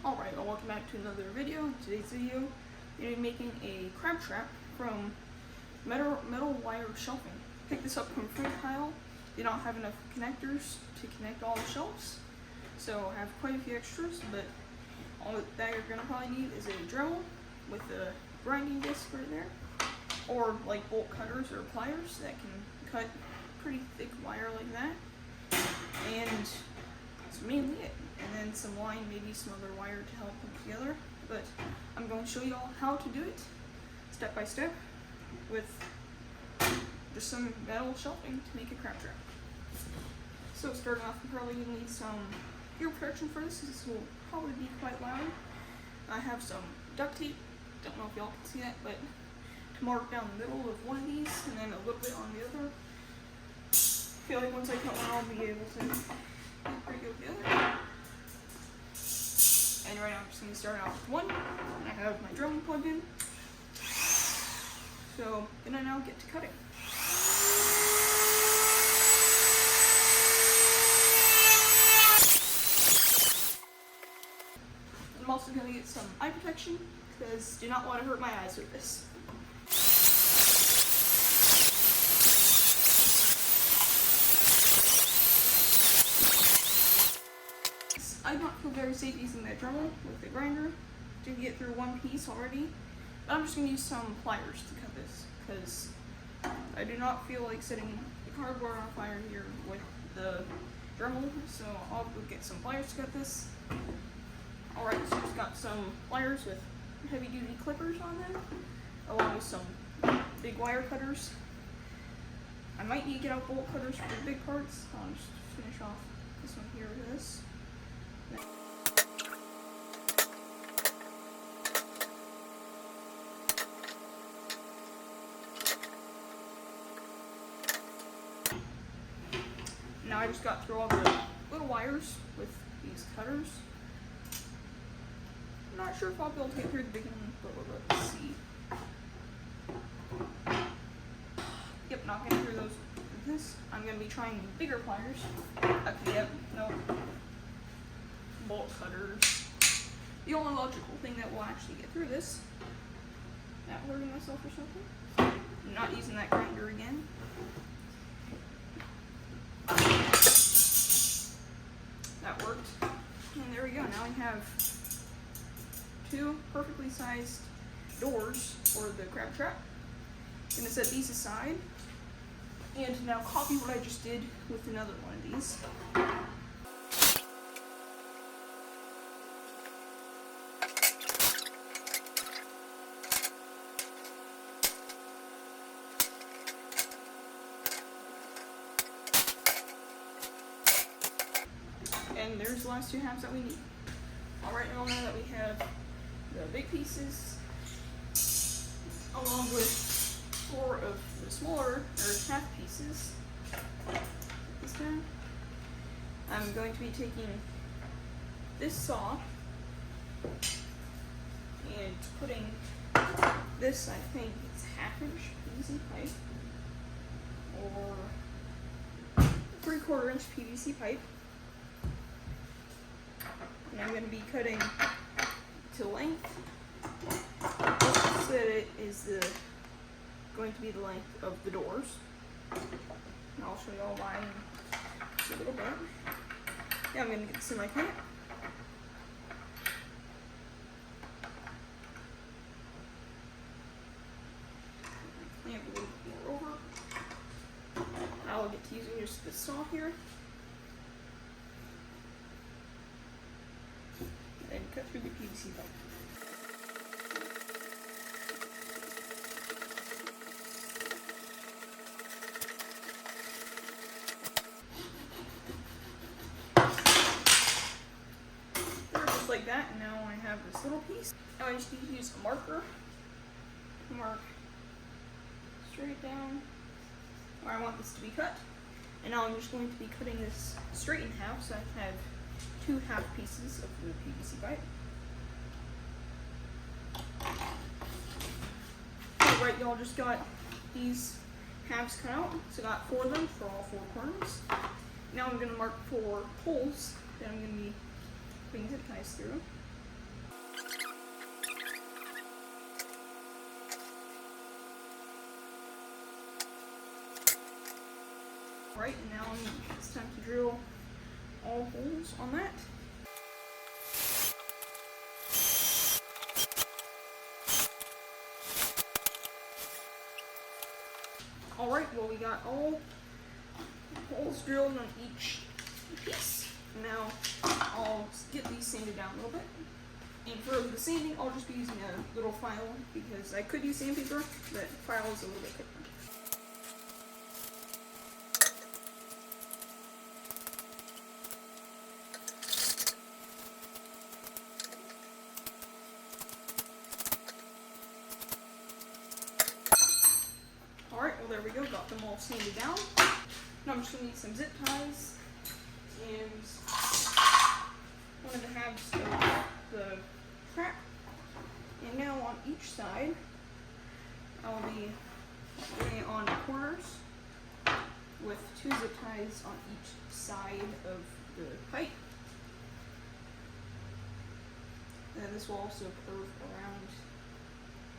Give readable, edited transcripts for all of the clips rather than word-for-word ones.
Alright, well, welcome back to another video. In today's video, I'm going to be making a crab trap from metal wire shelving. Picked this up from Free Tile. They don't have enough connectors to connect all the shelves, so I have quite a few extras, but all that you're going to probably need is a Dremel with a grinding disc right there, or like bolt cutters or pliers that can cut pretty thick wire like that, and that's mainly it. And then some line, maybe some other wire to help put together. But I'm going to show you all how to do it step by step with just some metal shelving to make a crab trap. So starting off, you probably need some ear protection for this. This will probably be quite loud. I have some duct tape. Don't know if y'all can see that, but to mark down the middle of one of these and then a little bit on the other. I feel like once I cut one, I'll be able to get pretty good with the other. And right now I'm just going to start off with one, and I have my Dremel plugged in. So then I now get to cutting. I'm also going to get some eye protection, because do not want to hurt my eyes with this. I don't feel very safe using that Dremel with the grinder to get through one piece already. But I'm just going to use some pliers to cut this, because I do not feel like setting the cardboard on fire here with the Dremel, so I'll go get some pliers to cut this. Alright, so just got some pliers with heavy duty clippers on them, along with some big wire cutters. I might need to get out bolt cutters for the big parts. I'll just finish off this one here with this. Now I just got through all the little wires with these cutters. I'm not sure if I'll be able to get through the big one, but let's see. Yep, not getting through those with this. I'm going to be trying bigger pliers. Okay, yep, no. Bolt cutters. The only logical thing that will actually get through this. Not hurting myself or something. I'm not using that grinder again. That worked. And there we go. Now we have two perfectly sized doors for the crab trap. I'm going to set these aside and now copy what I just did with another one of these. And there's the last two halves that we need. Alright, now that we have the big pieces, along with 4 of the smaller, or half pieces, this time, I'm going to be taking this saw and putting this, I think it's 1/2 inch PVC pipe, or 3/4 inch PVC pipe. And I'm going to be cutting to length so that it is going to be the length of the doors. And I'll show you all why in just a little bit. Yeah, I'm going to get this in like that. Clamp a little bit more over. I'll get to using just this saw here. And cut through the PVC pipe. There, just like that, and now I have this little piece. Now I just need to use a marker to mark straight down where I want this to be cut. And now I'm just going to be cutting this straight in half, so I have 2 half pieces of the PVC pipe. Alright, y'all, just got these halves cut out, so I got 4 of them for all 4 corners. Now I'm going to mark 4 holes that I'm going to be putting zip ties through. Right, and now it's time to drill all holes on that. Alright, well we got all holes drilled on each piece. Now I'll get these sanded down a little bit. And for the sanding, I'll just be using a little file because I could use sandpaper, but file is a little bit quicker. Alright, well there we go, got them all sanded down. Now I'm just going to need some zip ties and one of the halves of the trap. And now on each side, I'll be doing it on corners with 2 zip ties on each side of the pipe. And this will also curve around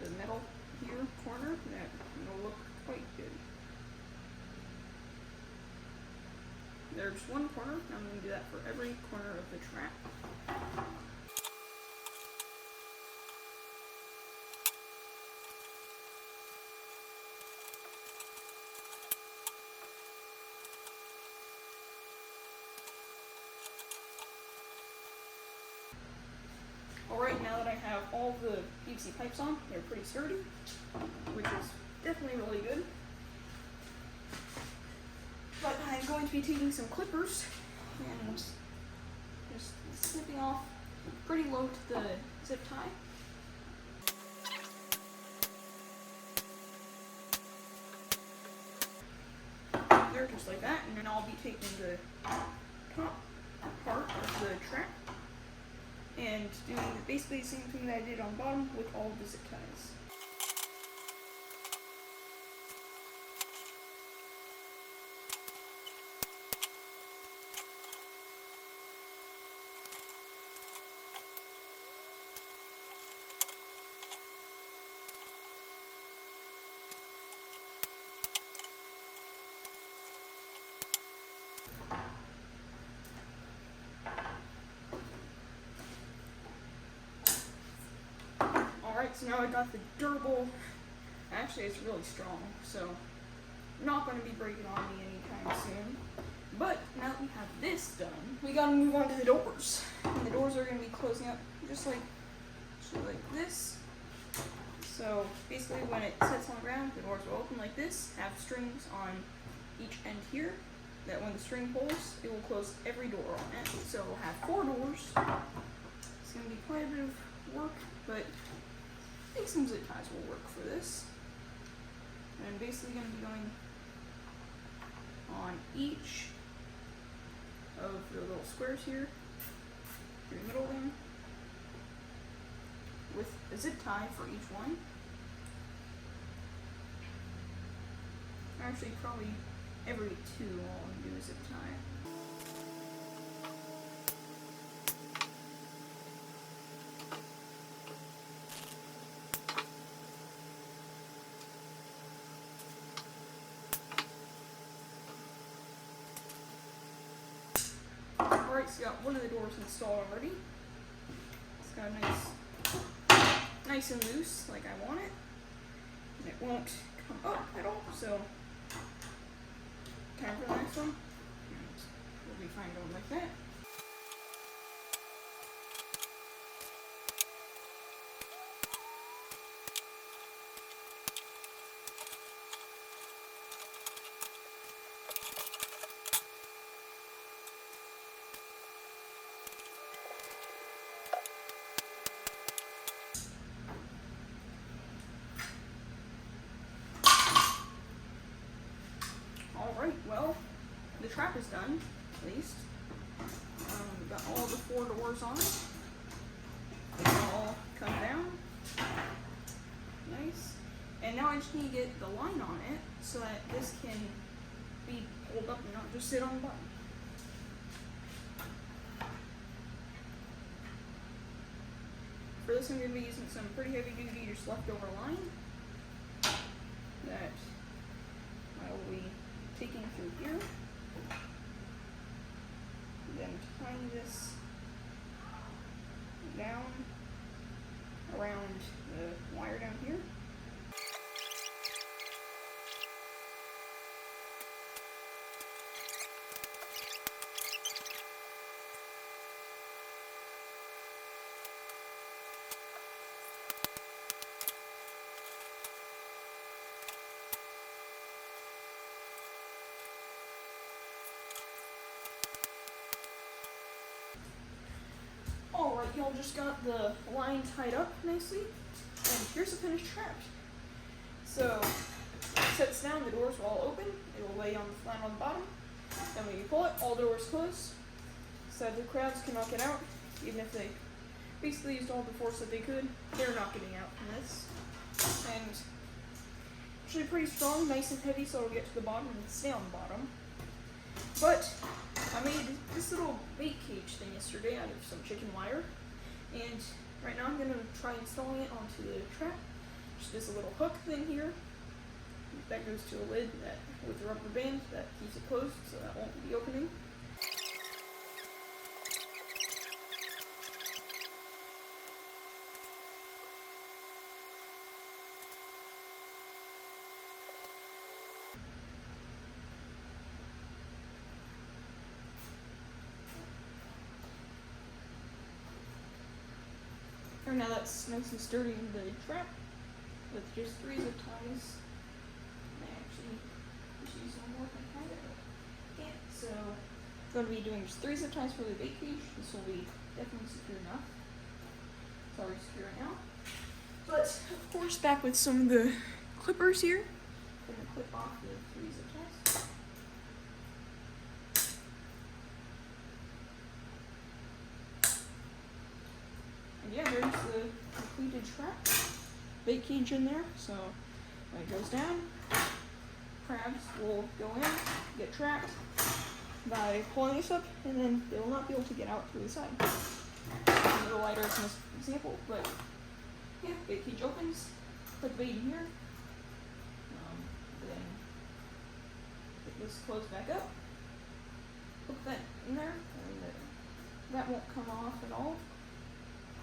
the middle here corner. That will look quite good. There's one corner. I'm going to do that for every corner of the trap. Alright, now that I have all the PVC pipes on, they're pretty sturdy, which is definitely really good. But I'm going to be taking some clippers and just snipping off pretty low to the zip tie. There, just like that, and then I'll be taking the top part of the trap and doing basically the same thing that I did on bottom with all of the zip ties. Alright, so now I got the durable, actually it's really strong, so not going to be breaking on me anytime soon. But now that we have this done, we got to move on to the doors. And the doors are going to be closing up just like this. So basically when it sits on the ground, the doors will open like this, have strings on each end here, that when the string pulls, it will close every door on it. So we'll have 4 doors. It's going to be quite a bit of work, but I think some zip ties will work for this. And I'm basically going to be going on each of the little squares here, through the middle of them, with a zip tie for each one. Actually, probably every 2 I'll do a zip tie. Alright, so got one of the doors installed already. It's got a nice and loose, like I want it. And it won't come up at all, so time for the next one. And we'll be fine going like that. Alright, well, the trap is done, at least. We've got all the 4 doors on it. They all come down. Nice. And now I just need to get the line on it so that this can be pulled up and not just sit on the bottom. For this, I'm going to be using some pretty heavy duty just leftover line that I will be taking through here. and tying this down around the wire down here. Alright, y'all just got the line tied up nicely, and here's the finished trap. So, it sets down, the doors will all open, it will lay on the flat on the bottom, and when you pull it, all doors close, so the crabs cannot get out, even if they basically used all the force that they could, they're not getting out from this. And actually pretty strong, nice and heavy, so it'll get to the bottom and stay on the bottom. But I made this little bait cage thing yesterday out of some chicken wire, and right now I'm going to try installing it onto the trap. Just this little hook thing here that goes to a lid that with a rubber band that keeps it closed, so that won't be opening. And now that's nice and sturdy in the trap with just 3 zip ties. I actually just use one more if I had it, but can't. So I'm going to be doing just 3 zip ties for the bait cage. This will be definitely secure enough. It's already secure now. But of course, back with some of the clippers here. I'm going to clip off the 3 zip ties. Yeah, there's the completed trap. Bait cage in there, so when it goes down, crabs will go in, get trapped by pulling this up, and then they will not be able to get out through the side. A little lighter in this example, but yeah, bait cage opens, put the bait in here, then get this closed back up, hook that in there, and that won't come off at all.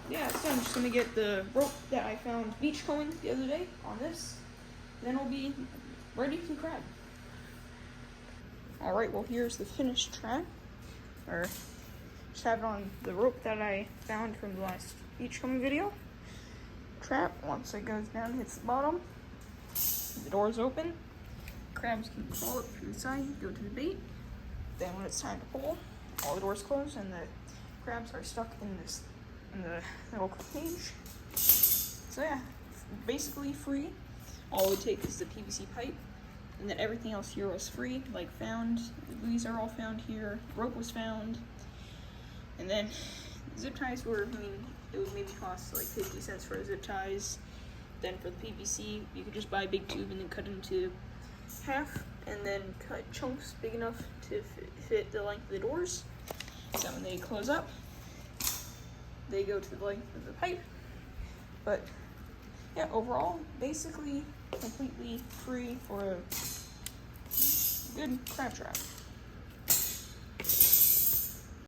Yeah, so I'm just going to get the rope that I found beachcombing the other day on this. Then we'll be ready to crab. Alright, well here's the finished trap. Or just have it on the rope that I found from the last beachcombing video. Trap, once it goes down, hits the bottom. The door's open. Crabs can crawl up through the side, go to the bait. Then when it's time to pull, all the doors close and the crabs are stuck in the little cage. So yeah, basically free. All it would take is the PVC pipe, and then everything else here was free, like found. These are all found here. Rope was found, and then zip ties were, I mean, it would maybe cost like 50 cents for zip ties. Then for the PVC, you could just buy a big tube and then cut it into half, and then cut chunks big enough to fit the length of the doors. So when they close up, they go to the length of the pipe. But yeah, overall, basically completely free for a good crab trap.